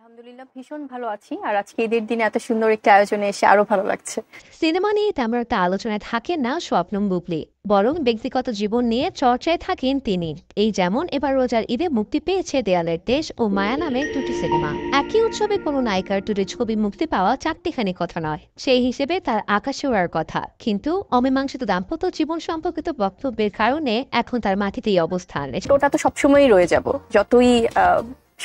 আলহামদুলিল্লাহ ভীষণ ভালো আছি। আর আজকে ঈদের দিনে এত সুন্দর একটা আয়োজনে এসে আরো ভালো লাগছে। সিনেমা নিয়ে তেমন একটা আলোচনায় থাকেন না শবনম বুবলী, বরং ব্যক্তিগত জীবন নিয়ে চর্চায় থাকেন তিনি। এই যেমন এবার রোজার ঈদে মুক্তি পেয়েছে দেয়ালের দেশ ও মায়া নামের দুটি সিনেমা। একই উৎসবে কোনো নায়িকার দুটি ছবি মুক্তি পাওয়া চারটিখানি কথা নয়, সেই হিসেবে তার আকাশে ওড়ার কথা। কিন্তু অমীমাংসিত দাম্পত্য জীবন সম্পর্কিত বক্তব্যের কারণে এখন তার মাটিতেই অবস্থান। ওটা তো সবসময়ই রয়ে যাব, যতই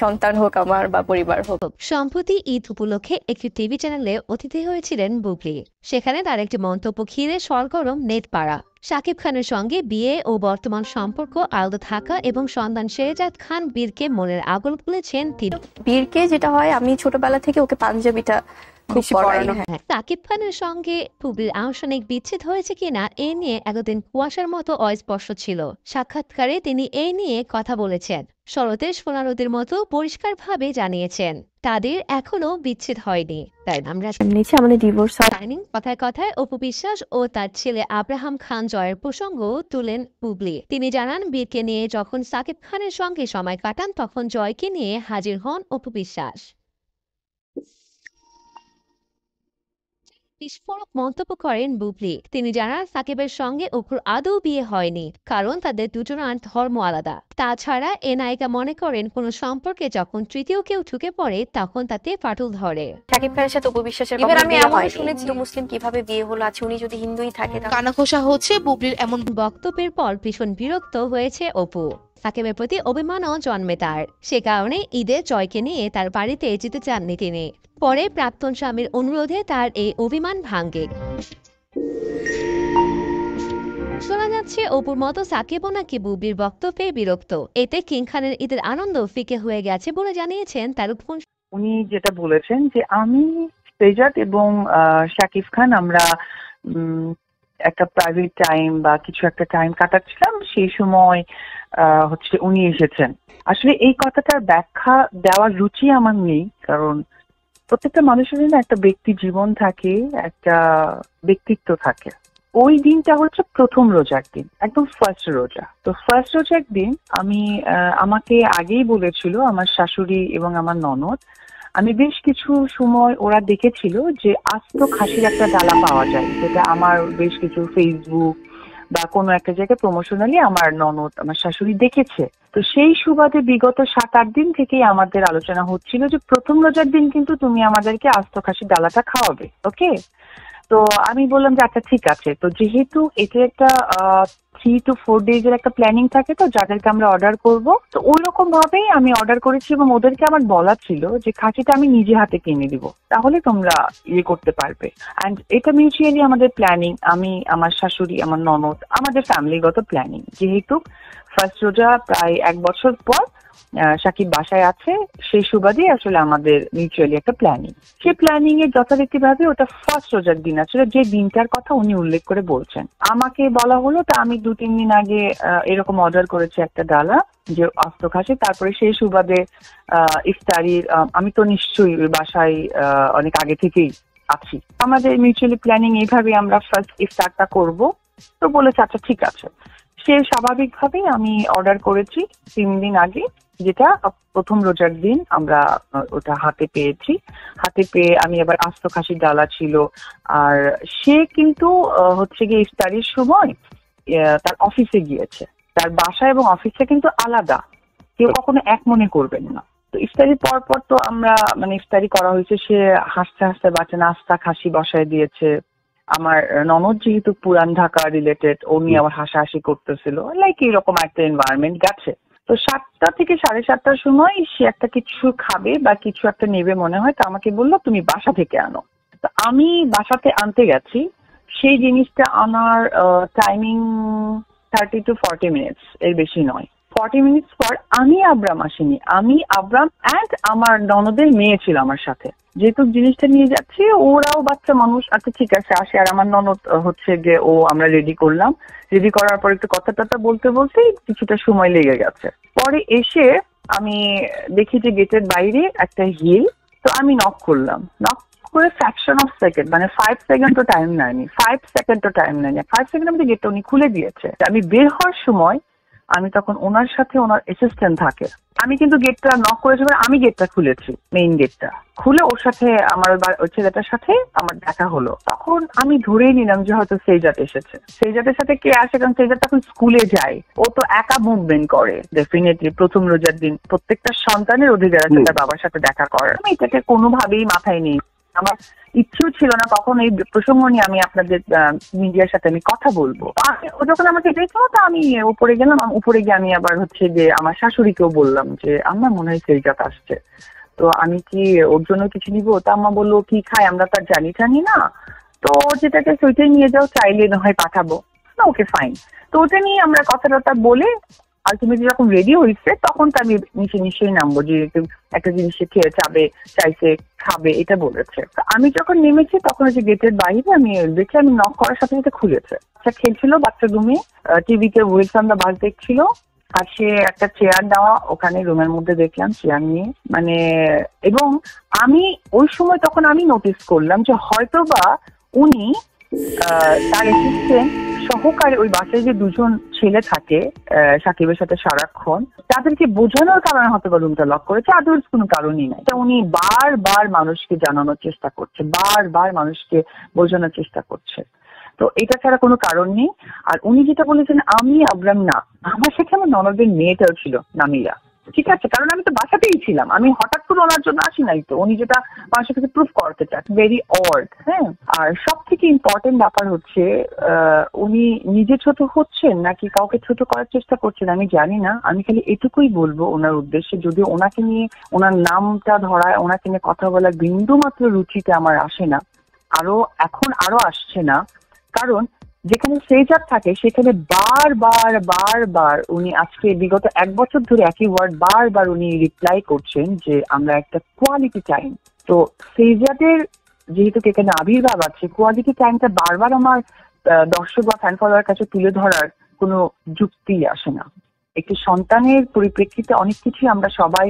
সন্তান হোক আমার বা পরিবার হোক। সম্প্রতি ঈদ উপলক্ষে একটি টিভি চ্যানেলে অতিথি হয়েছিলেন বুবলী। সেখানে তার একটি মন্তব্য ঘিরে সরগরম নেট পাড়া। শাকিব খানের সঙ্গে বিয়ে ও বর্তমান সম্পর্ক আলাদা থাকা এবং সন্তান শেহজাদ খান বীরকে মনের আগুন বলেছেন তিনি। বীরকে যেটা হয়, আমি ছোটবেলা থেকে ওকে পাঞ্জাবিটা খুব পড়ানো। হ্যাঁ, শাকিব খানের সঙ্গে বুবলীর আনুষ্ঠানিক বিচ্ছেদ হয়েছে কিনা এ নিয়ে এতদিন কুয়াশার মতো অস্পষ্ট ছিল। সাক্ষাৎকারে তিনি এই নিয়ে কথা বলেছেন। শরতের সোনা রোদের মতো পরিষ্কারভাবে জানিয়েছেন তাদের এখনো বিচ্ছেদ হয়নি। তাই আমরা নিচে আমাদের ডিভোর্স কথায় কথায় অপু বিশ্বাস ও তার ছেলে আব্রাহাম খান জয়ের প্রসঙ্গ তুলেন বুবলী। তিনি জানান, বীরকে নিয়ে যখন সাকিব খানের সঙ্গে সময় কাটান তখন জয়কে নিয়ে হাজির হন অপু বিশ্বাস। বিস্ফোরক মন্তব্য করেন বুবলী। তিনি জানান, সাকিবের সঙ্গে অপুর আদৌ বিয়ে হয়নি, কারণ তাদের দুজনের ধর্ম আলাদা। তাছাড়া এ নায়িকা মনে করেন কোন সম্পর্কে যখন তৃতীয় কেউ ঢুকে পড়ে তখন তাতে ফাটল ধরে। শাকিব খানের সাথে অপু বিশ্বাসের এবার আমি এমন শুনেছি হিন্দু মুসলিম কিভাবে বিয়ে হলো। আছে উনি যদি হিন্দুই থাকে, কানাঘোষা হচ্ছে বুবলির এমন বক্তব্যের পর ভীষণ বিরক্ত হয়েছে অপু। সাকিবের প্রতি অভিমানও জন্মে তার। সে কারণে ঈদে জয়কে নিয়ে তার বাড়িতে যেতে চাননি তিনি। পরে প্রাক্তন স্বামীর অনুরোধে তার এই অভিমান ভাঙ্গে। শোনা যাচ্ছে অপুর মতো সাকিবও নাকি বুবলির বক্তব্যে বিরক্ত। এতে কিং খানের ঈদের আনন্দ ফিকে হয়ে গেছে বলে জানিয়েছেন তার। উনি যেটা বলেছেন যে আমি শেহজাদ এবং শাকিব খান আমরা একটা প্রাইভেট টাইম বা কিছু একটা টাইম কাটাচ্ছিলাম, সেই সময় হচ্ছে উনি এসেছেন। আসলে এই কথাটার ব্যাখ্যা দেওয়ার রুচি আমার নেই, কারণ প্রত্যেকটা মানুষেরই না একটা ব্যক্তি জীবন থাকে, একটা ব্যক্তিত্ব থাকে। ওই দিনটা হচ্ছে প্রথম রোজার দিন, একদম ফার্স্ট রোজা। তো ফার্স্ট রোজার দিন আমি আমাকে আগেই বলেছিল আমার শাশুড়ি এবং আমার ননদ, আমি বেশ কিছু সময় ওরা দেখেছিল যে আস্ত খাসির একটা ডালা পাওয়া যায়, যেটা আমার বেশ কিছু ফেসবুক বা কোনো একটা জায়গায় প্রমোশনালি আমার ননদ আমার শাশুড়ি দেখেছে। তো সেই সুবাদে বিগত 7-8 দিন থেকেই আমাদের আলোচনা হচ্ছিল যে প্রথম রোজার দিন কিন্তু তুমি আমাদেরকে আস্ত খাসির ডালাটা খাওয়াবে, ওকে? তো আমি বললাম যে আচ্ছা ঠিক আছে। তো যেহেতু এটা একটা 3 to 4 days এর একটা প্ল্যানিং থাকে, তো যাদেরকে আমরা অর্ডার করব, তো ওই রকম ভাবেই আমি অর্ডার করেছি এবং ওদেরকে আমার বলা ছিল যে খাসিটা আমি নিজে হাতে কিনে দিব, তাহলে তোমরা ইয়ে করতে পারবে। অ্যান্ড এটা মিউচুয়ালি আমাদের প্ল্যানিং, আমি, আমার শাশুড়ি, আমার ননদ, আমাদের ফ্যামিলিগত প্ল্যানিং। যেহেতু ফার্স্ট রোজা প্রায় 1 বছর পর সাকিব বাসায় আছে, সেই সুবাদে আসলে আমাদের মিউচুয়ালি একটা প্ল্যানিং। সেই প্ল্যানিং এর যথারীতিভাবে ওটা ফার্স্ট রোজার দিন আসলে যে দিনটার কথা উনি উল্লেখ করে বলছেন। আমাকে বলা হলো, তা আমি 2-3 দিন আগে এরকম অর্ডার করেছি একটা ডালা যে আস্ত খাসি। তারপরে সেই সুবাদে ইফতারির আমি তো নিশ্চয়ই বাসায় অনেক আগে থেকেই আছি। আমাদের মিউচুয়ালি প্ল্যানিং এইভাবে আমরা ফার্স্ট ইফতারটা করব। তো বলেছে আচ্ছা ঠিক আছে। সে স্বাভাবিকভাবেই আমি অর্ডার করেছি 3 দিন আগে, যেটা প্রথম রোজার দিন আমরা ওটা হাতে পেয়েছি। হাতে পেয়ে আমি আবার আস্ত খাসির ডালা ছিল। আর সে কিন্তু হচ্ছে গিয়ে ইফতারির সময় তার অফিসে গিয়েছে। তার বাসা এবং অফিসটা কিন্তু আলাদা, কেউ কখনো এক মনে করবেন না। তো ইফতারির পর পর তো আমরা মানে ইফতারি করা হয়েছে, সে হাসতে হাসতে বাচ্চা নাস্তা খাসি বসায় দিয়েছে। আমার ননদ যেহেতু পুরান ঢাকা রিলেটেড, উনি আবার হাসাহাসি করতেছিল, লাইক এরকম একটা এনভায়রনমেন্ট গেছে। তো 7টা থেকে 7:30টার সময় সে একটা কিছু খাবে বা কিছু একটা নেবে মনে হয়, তো আমাকে বললো তুমি বাসা থেকে আনো। তো আমি বাসাতে আনতে গেছি। সেই জিনিসটা আনার টাইমিং 30 to 40 মিনিটস, এর বেশি নয়। 40 মিনিটস পর আমি আব্রাম আসিনি, আমি আব্রাম অ্যান্ড আমার ননদের মেয়ে ছিল আমার সাথে। যেহেতু জিনিসটা নিয়ে যাচ্ছি, ওরাও বাচ্চা মানুষ, আচ্ছা ঠিক আছে আসে। আর আমার ননদ হচ্ছে যে আমরা রেডি করলাম। রেডি করার পর একটু কথা টথা বলতে বলতে কিছুটা সময় লেগে গেছে। পরে এসে আমি দেখি যে গেটের বাইরে একটা হিল। তো আমি নক করলাম, নক করে ফ্র্যাকশন অফ সেকেন্ড, মানে 5 সেকেন্ডও টাইম নেয়নি, 5 সেকেন্ডও টাইম নেয়নি, 5 সেকেন্ডের মধ্যে গেটটা উনি খুলে দিয়েছে। আমি বের হওয়ার সময় আমি তখন ওনার সাথে ওনার অ্যাসিস্ট্যান্ট থাকে। আমি কিন্তু গেটটা নক করেছি, আমি গেটটা খুলেছি, মেইন গেটটা খুলে ওর সাথে আমার ওই ছেলেটার সাথে আমার দেখা হলো। তখন আমি ধরেই নিলাম যে হয়তো সেজাত এসেছে। সেজাতের সাথে কে আসে, কারণ সেজাত তখন স্কুলে যায়, ও তো একা মুভমেন্ট করে। ডেফিনেটলি প্রথম রোজার দিন প্রত্যেকটা সন্তানের অধিকার আছে তার বাবার সাথে দেখা করার। আমি এটাকে কোনোভাবেই মাথায় নিই, আমার ইচ্ছেও ছিল না কখন এই প্রসঙ্গ নিয়ে আমি আপনাদের মিডিয়ার সাথে আমি কথা বলবো। ও যখন আমাকে দেখলো তো আমি উপরে গেলাম, উপরে গিয়ে আমি আবার হচ্ছে যে আমার শাশুড়িকেও বললাম যে আমার মনে হয় সেজাত আসছে, তো আমি কি ওর জন্য কিছু নিবো? তা আম্মা বললো কি খায় আমরা তার জানি না, তো যেটাকে সেইটাই নিয়ে যাও, চাইলে না হয় পাঠাবো না, ওকে ফাইন। তো ওটা নিয়ে আমরা কথা বলে আলটিমেটলি যখন রেডি হয়েছে তখন তো আমি নিচেই নামবো, যে একটা জিনিস খেয়ে চাইছে খাবে এটা বলেছে। আমি যখন নেমেছি তখন হচ্ছে গেটের বাইরে আমি দেখে আমি নক করার সাথে সাথে খুলেছে। বাচ্চা খেলছিল, বাচ্চা রুমে টিভিতে ওয়েলস অন দ্য বাস দেখছিল, আর সে একটা চেয়ার দেওয়া ওখানে রুমের মধ্যে দেখলাম, চেয়ার নিয়ে এবং আমি ওই সময় তখন আমি নোটিস করলাম যে হয়তো বা উনি তার অ্যাসিস্ট্যান্ট সহকারে ওই বাসায় যে দুজন ছেলে থাকে সাকিবের সাথে সারাক্ষণ, তাদেরকে বোঝানোর কারণে হয়তো বা রুমটা লক করেছে, আদার্স কোনো কারণই নাই। উনি বারবার মানুষকে জানানোর চেষ্টা করছে, বারবার মানুষকে বোঝানোর চেষ্টা করছে, তো এটা ছাড়া কোনো কারণ নেই। আর উনি যেটা বলেছেন আমি আবরাম না, আমার সাথে আমার ননদের মেয়েটাও ছিল নামিরা, ঠিক আছে, কারণ আমি তো বাসাতেই ছিলাম, আমি হঠাৎ করে ওনার জন্য আসি নাই। তো উনি যেটা মানুষের কাছে প্রুফ করতে চান, ভেরি অড। হ্যাঁ, আর সব থেকে ইম্পর্টেন্ট ব্যাপার হচ্ছে উনি নিজে ছোট হচ্ছেন নাকি কাউকে ছোট করার চেষ্টা করছেন আমি জানি না। আমি খালি এটুকুই বলবো ওনার উদ্দেশ্যে, যদি ওনাকে নিয়ে ওনার নামটা ধরায়, ওনাকে নিয়ে কথা বলার বিন্দু মাত্র রুচিতে আমার আসে না, এখন আরো আসছে না, কারণ যেখানে সেজাত থাকে সেখানে বারবার উনি আজকে বিগত 1 বছর ধরে একই ওয়ার্ড বারবার উনি রিপ্লাই করছেন যে আমরা একটা কোয়ালিটি টাইম। তো সেজাতের যেহেতু এখানে আবির্ভাব আছে, কোয়ালিটি টাইমটা বারবার আমার দর্শক বা ফ্যান ফলোয়ার কাছে তুলে ধরার কোনো যুক্তি আসে না। একটি সন্তানের পরিপ্রেক্ষিতে অনেক কিছুই আমরা সবাই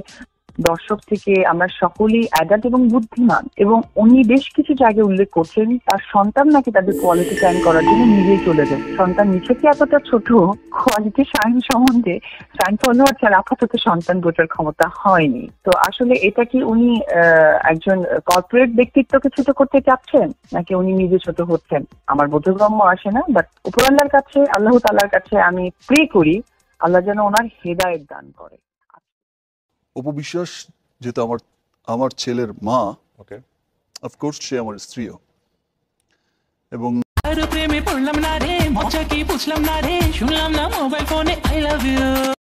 দর্শক থেকে আমরা সকলেই অ্যাডাল্ট এবং বুদ্ধিমান, এবং উনি বেশ কিছু জায়গায় উল্লেখ করছেন তার সন্তান নাকি তাদের কোয়ালিটি টাইম করার জন্য নিজেই চলে যায়। সন্তান নিচেকে এতটা ছোট, কোয়ালিটি টাইম সম্বন্ধে ফ্যান ফলোয়ার ছাড়া আপাতত সন্তান বোঝার ক্ষমতা হয়নি। তো আসলে এটা কি উনি একজন কর্পোরেট ব্যক্তিত্বকে ছোট করতে চাচ্ছেন নাকি উনি নিজে ছোট হচ্ছেন আমার বোধগম্য আসে না। বাট উপরওয়ালার কাছে, আল্লাহ তাআলার কাছে আমি প্রে করি আল্লাহ যেন ওনার হেদায়েত দান করে। অপু বিশ্বাস যেহেতু আমার ছেলের মা, ওকে, অফকোর্স সে আমার স্ত্রীও, এবং প্রেমে পড়লাম না রে, মজা কি বুঝলাম না রে, শুনলাম না মোবাইল ফোনে আই লাভ ইউ।